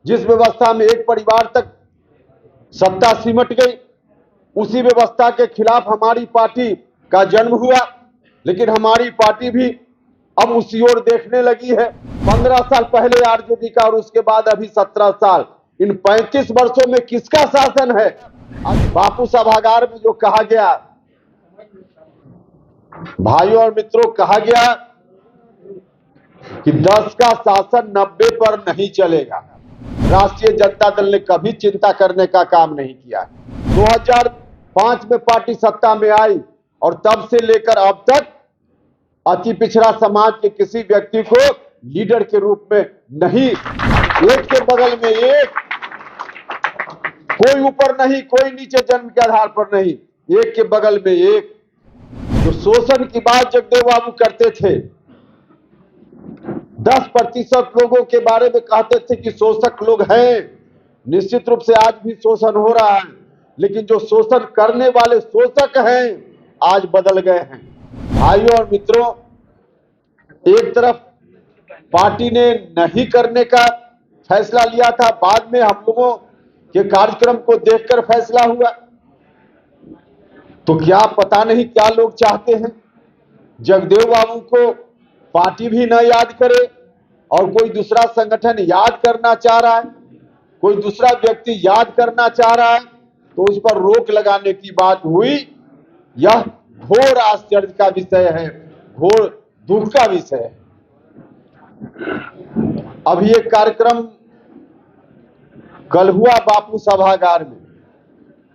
जिस व्यवस्था में एक परिवार तक सत्ता सिमट गई, उसी व्यवस्था के खिलाफ हमारी पार्टी का जन्म हुआ। लेकिन हमारी पार्टी भी अब उसी ओर देखने लगी है। 15 साल पहले आरजेडी का और उसके बाद अभी 17 साल, इन 35 वर्षों में किसका शासन है? बापू सभागार में जो कहा गया, भाइयों और मित्रों, कहा गया कि 10 का शासन 90 पर नहीं चलेगा। राष्ट्रीय जनता दल ने कभी चिंता करने का काम नहीं किया। 2005 में पार्टी सत्ता में आई और तब से लेकर अब तक अति पिछड़ा समाज के किसी व्यक्ति को लीडर के रूप में नहीं, एक के बगल में एक, कोई ऊपर नहीं, कोई नीचे, जन्म के आधार पर नहीं, एक के बगल में एक। जो शोषण की बात जगदेव बाबू करते थे, 10% लोगों के बारे में कहते थे कि शोषक लोग हैं। निश्चित रूप से आज भी शोषण हो रहा है, लेकिन जो शोषण करने वाले शोषक हैं आज बदल गए हैं। भाइयों और मित्रों, एक तरफ पार्टी ने नहीं करने का फैसला लिया था, बाद में हम लोगों के कार्यक्रम को देखकर फैसला हुआ। तो क्या पता नहीं क्या लोग चाहते हैं, जगदेव बाबू को पार्टी भी न याद करे और कोई दूसरा संगठन याद करना चाह रहा है, कोई दूसरा व्यक्ति याद करना चाह रहा है, तो उस पर रोक लगाने की बात हुई। यह घोर आश्चर्य का विषय है, घोर दुख का विषय है। अभी एक कार्यक्रम कल हुआ बापू सभागार में,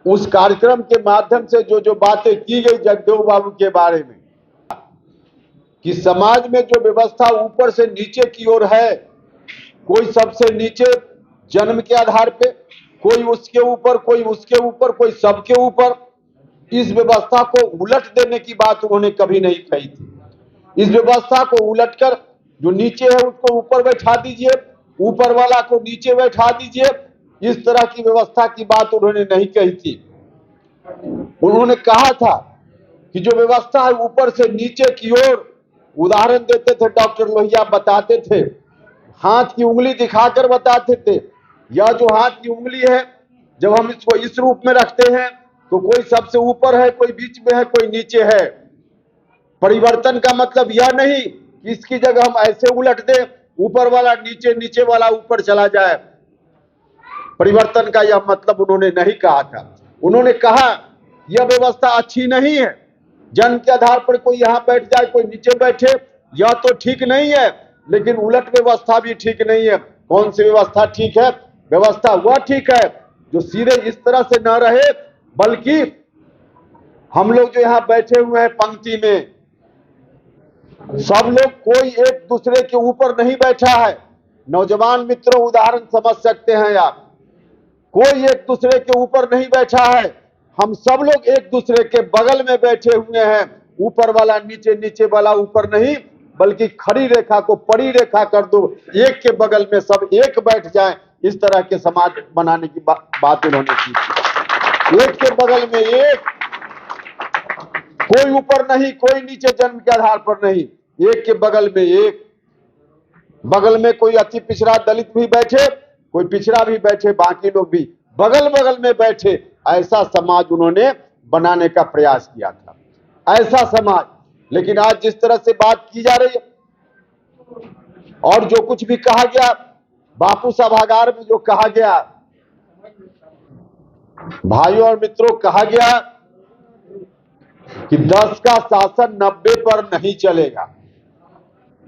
उस कार्यक्रम के माध्यम से जो बातें की गई जगदेव बाबू के बारे में, कि समाज में जो व्यवस्था ऊपर से नीचे की ओर है, कोई सबसे नीचे जन्म के आधार पे, कोई उसके ऊपर, कोई उसके ऊपर, कोई सबके ऊपर, इस व्यवस्था को उलट देने की बात उन्होंने कभी नहीं कही थी। इस व्यवस्था को उलटकर जो नीचे है उसको ऊपर बैठा दीजिए, ऊपर वाला को नीचे बैठा दीजिए, इस तरह की व्यवस्था की बात उन्होंने नहीं कही थी। उन्होंने कहा था कि जो व्यवस्था है ऊपर से नीचे की ओर, उदाहरण देते थे डॉक्टर लोहिया, बताते थे, हाथ की उंगली दिखाकर बताते थे, यह जो हाथ की उंगली है, जब हम इसको इस रूप में रखते हैं तो कोई सबसे ऊपर है, कोई बीच में है, कोई नीचे है। परिवर्तन का मतलब यह नहीं कि इसकी जगह हम ऐसे उलट दें, ऊपर वाला नीचे, नीचे वाला ऊपर चला जाए। परिवर्तन का यह मतलब उन्होंने नहीं कहा था। उन्होंने कहा यह व्यवस्था अच्छी नहीं है, जन्म के आधार पर कोई यहां बैठ जाए, कोई नीचे बैठे, यह तो ठीक नहीं है, लेकिन उलट व्यवस्था भी ठीक नहीं है। कौन सी व्यवस्था ठीक है? व्यवस्था वह ठीक है जो सीधे इस तरह से न रहे, बल्कि हम लोग जो यहां बैठे हुए हैं पंक्ति में, सब लोग, कोई एक दूसरे के ऊपर नहीं बैठा है। नौजवान मित्रों, उदाहरण समझ सकते हैं आप, कोई एक दूसरे के ऊपर नहीं बैठा है, हम सब लोग एक दूसरे के बगल में बैठे हुए हैं। ऊपर वाला नीचे, नीचे वाला ऊपर नहीं, बल्कि खड़ी रेखा को परी रेखा कर दो, एक के बगल में सब एक बैठ जाए, इस तरह के समाज बनाने की बात उन्होंने की। एक के बगल में एक, कोई ऊपर नहीं, कोई नीचे, जन्म के आधार पर नहीं, एक के बगल में एक। बगल में कोई अति पिछड़ा दलित भी बैठे, कोई पिछड़ा भी बैठे, बाकी लोग भी बगल बगल में बैठे, ऐसा समाज उन्होंने बनाने का प्रयास किया था, ऐसा समाज। लेकिन आज जिस तरह से बात की जा रही है और जो कुछ भी कहा गया बापू सभागार में, जो कहा गया, भाइयों और मित्रों, कहा गया कि 10 का शासन 90 पर नहीं चलेगा।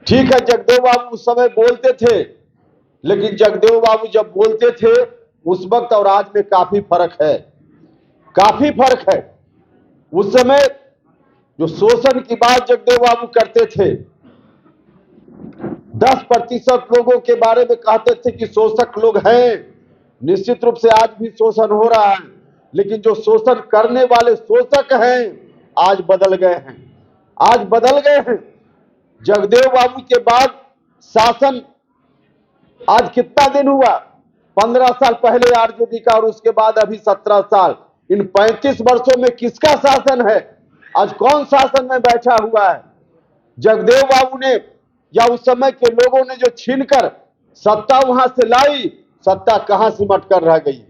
ठीक है, जगदेव बाबू उस समय बोलते थे, लेकिन जगदेव बाबू जब बोलते थे उस वक्त और आज में काफी फर्क है, काफी फर्क है। उस समय जो शोषण की बात जगदेव बाबू करते थे, 10% लोगों के बारे में कहते थे कि शोषक लोग हैं। निश्चित रूप से आज भी शोषण हो रहा है, लेकिन जो शोषण करने वाले शोषक हैं आज बदल गए हैं, आज बदल गए हैं। जगदेव बाबू के बाद शासन आज कितना दिन हुआ? 15 साल पहले आरजेडी का और उसके बाद अभी 17 साल, इन 35 वर्षों में किसका शासन है? आज कौन शासन में बैठा हुआ है? जगदेव बाबू ने या उस समय के लोगों ने जो छीनकर सत्ता वहां से लाई, सत्ता कहां सिमट कर रह गई है,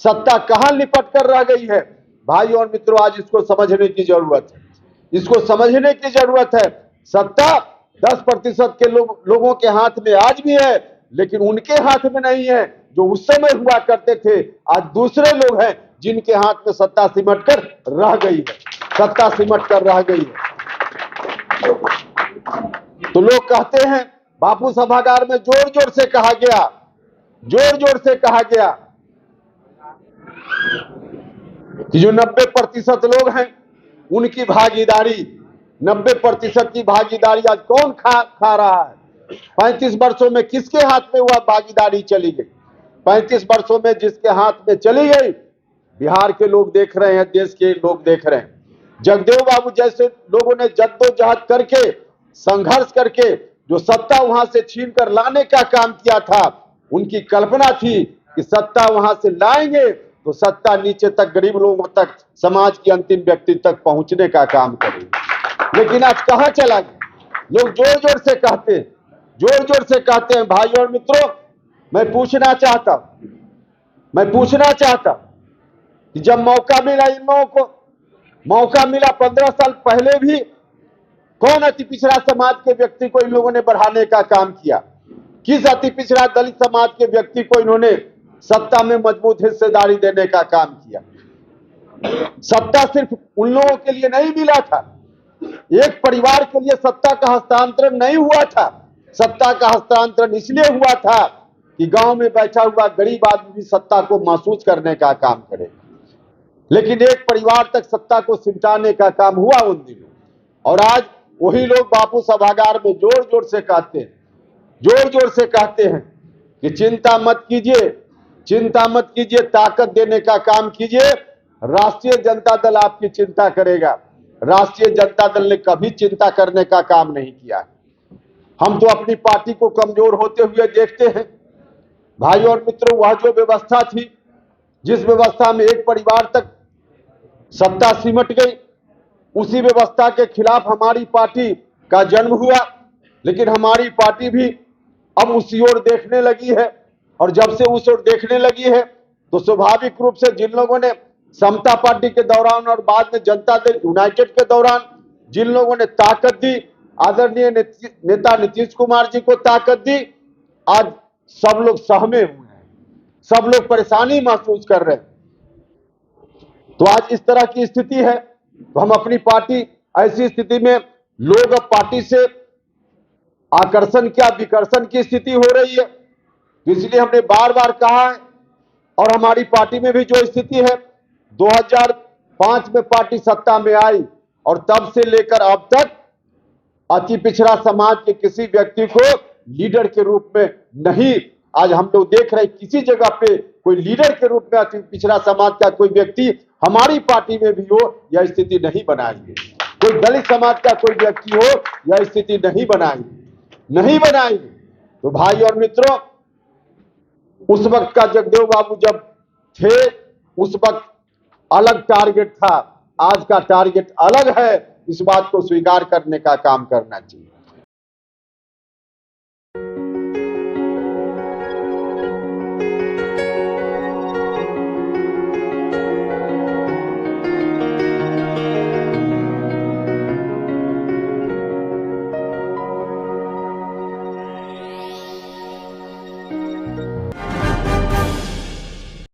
सत्ता कहां लिपट कर रह गई है। भाई और मित्रों, आज इसको समझने की जरूरत है, इसको समझने की जरूरत है। सत्ता 10% के लोगों के हाथ में आज भी है, लेकिन उनके हाथ में नहीं है जो उस समय हुआ करते थे। आज दूसरे लोग हैं जिनके हाथ में सत्ता सिमट कर रह गई है, सत्ता सिमट कर रह गई है। तो लोग कहते हैं, बापू सभागार में जोर जोर से कहा गया, जोर जोर से कहा गया कि जो 90% लोग हैं उनकी भागीदारी, 90% की भागीदारी आज कौन खा रहा है। 35 वर्षों में किसके हाथ में वह भागीदारी चली गई। 35 वर्षों में जिसके हाथ में चली गई, बिहार के लोग देख रहे हैं, देश के लोग देख रहे हैं। जगदेव बाबू जैसे लोगों ने जद्दोजहद करके, संघर्ष करके जो सत्ता वहां से छीन कर लाने का काम किया था, उनकी कल्पना थी कि सत्ता वहां से लाएंगे तो सत्ता नीचे तक, गरीब लोगों तक, समाज के अंतिम व्यक्ति तक पहुंचने का काम करेगी। लेकिन आज कहां चला गया। लोग जोर जोर से कहते हैं, जोर जोर से कहते हैं। भाई और मित्रों, मैं पूछना चाहता कि जब मौका मिला, इन लोगों को मौका मिला 15 साल पहले भी, कौन अति पिछड़ा समाज के व्यक्ति को इन लोगों ने बढ़ाने का काम किया। किस अति पिछड़ा दलित समाज के व्यक्ति को इन्होंने सत्ता में मजबूत हिस्सेदारी देने का काम किया। सत्ता सिर्फ उन लोगों के लिए नहीं मिला था, एक परिवार के लिए सत्ता का हस्तांतरण नहीं हुआ था। सत्ता का हस्तांतरण इसलिए हुआ था कि गांव में बैठा हुआ गरीब आदमी भी सत्ता को महसूस करने का काम करे। लेकिन एक परिवार तक सत्ता को सिमटाने का काम हुआ उन दिनों। और आज वही लोग बापू सभागार में जोर जोर से कहते हैं, जोर जोर से कहते हैं कि चिंता मत कीजिए, चिंता मत कीजिए, ताकत देने का काम कीजिए, राष्ट्रीय जनता दल आपकी चिंता करेगा। राष्ट्रीय जनता दल ने कभी चिंता करने का काम नहीं किया। हम तो अपनी पार्टी को कमजोर होते हुए देखते हैं। भाई और मित्रों, वह जो व्यवस्था थी, जिस व्यवस्था में एक परिवार तक सत्ता सिमट गई, उसी व्यवस्था के खिलाफ हमारी पार्टी का जन्म हुआ। लेकिन हमारी पार्टी भी अब उसी ओर देखने लगी है, और जब से उस ओर देखने लगी है तो स्वाभाविक रूप से जिन लोगों ने समता पार्टी के दौरान और बाद में जनता दल यूनाइटेड के दौरान जिन लोगों ने ताकत दी, आदरणीय नेता नीतीश कुमार जी को ताकत दी, आज सब लोग सहमे हुए हैं, सब लोग परेशानी महसूस कर रहे हैं। तो आज इस तरह की स्थिति है, तो हम अपनी पार्टी, ऐसी स्थिति में लोग अब पार्टी से आकर्षण क्या विकर्षण की स्थिति हो रही है। इसलिए हमने बार बार कहा है, और हमारी पार्टी में भी जो स्थिति है, 2005 में पार्टी सत्ता में आई और तब से लेकर अब तक अति पिछड़ा समाज के किसी व्यक्ति को लीडर के रूप में नहीं, आज हम लोग देख रहे हैं किसी जगह पे कोई लीडर के रूप में अति पिछड़ा समाज का कोई व्यक्ति हमारी पार्टी में भी हो, यह स्थिति नहीं बनाएंगे। कोई दलित समाज का कोई व्यक्ति हो, यह स्थिति नहीं बनाएंगे। तो भाई और मित्रों, उस वक्त का जगदेव बाबू जब थे, उस वक्त अलग टारगेट था, आज का टारगेट अलग है। इस बात को स्वीकार करने का काम करना चाहिए।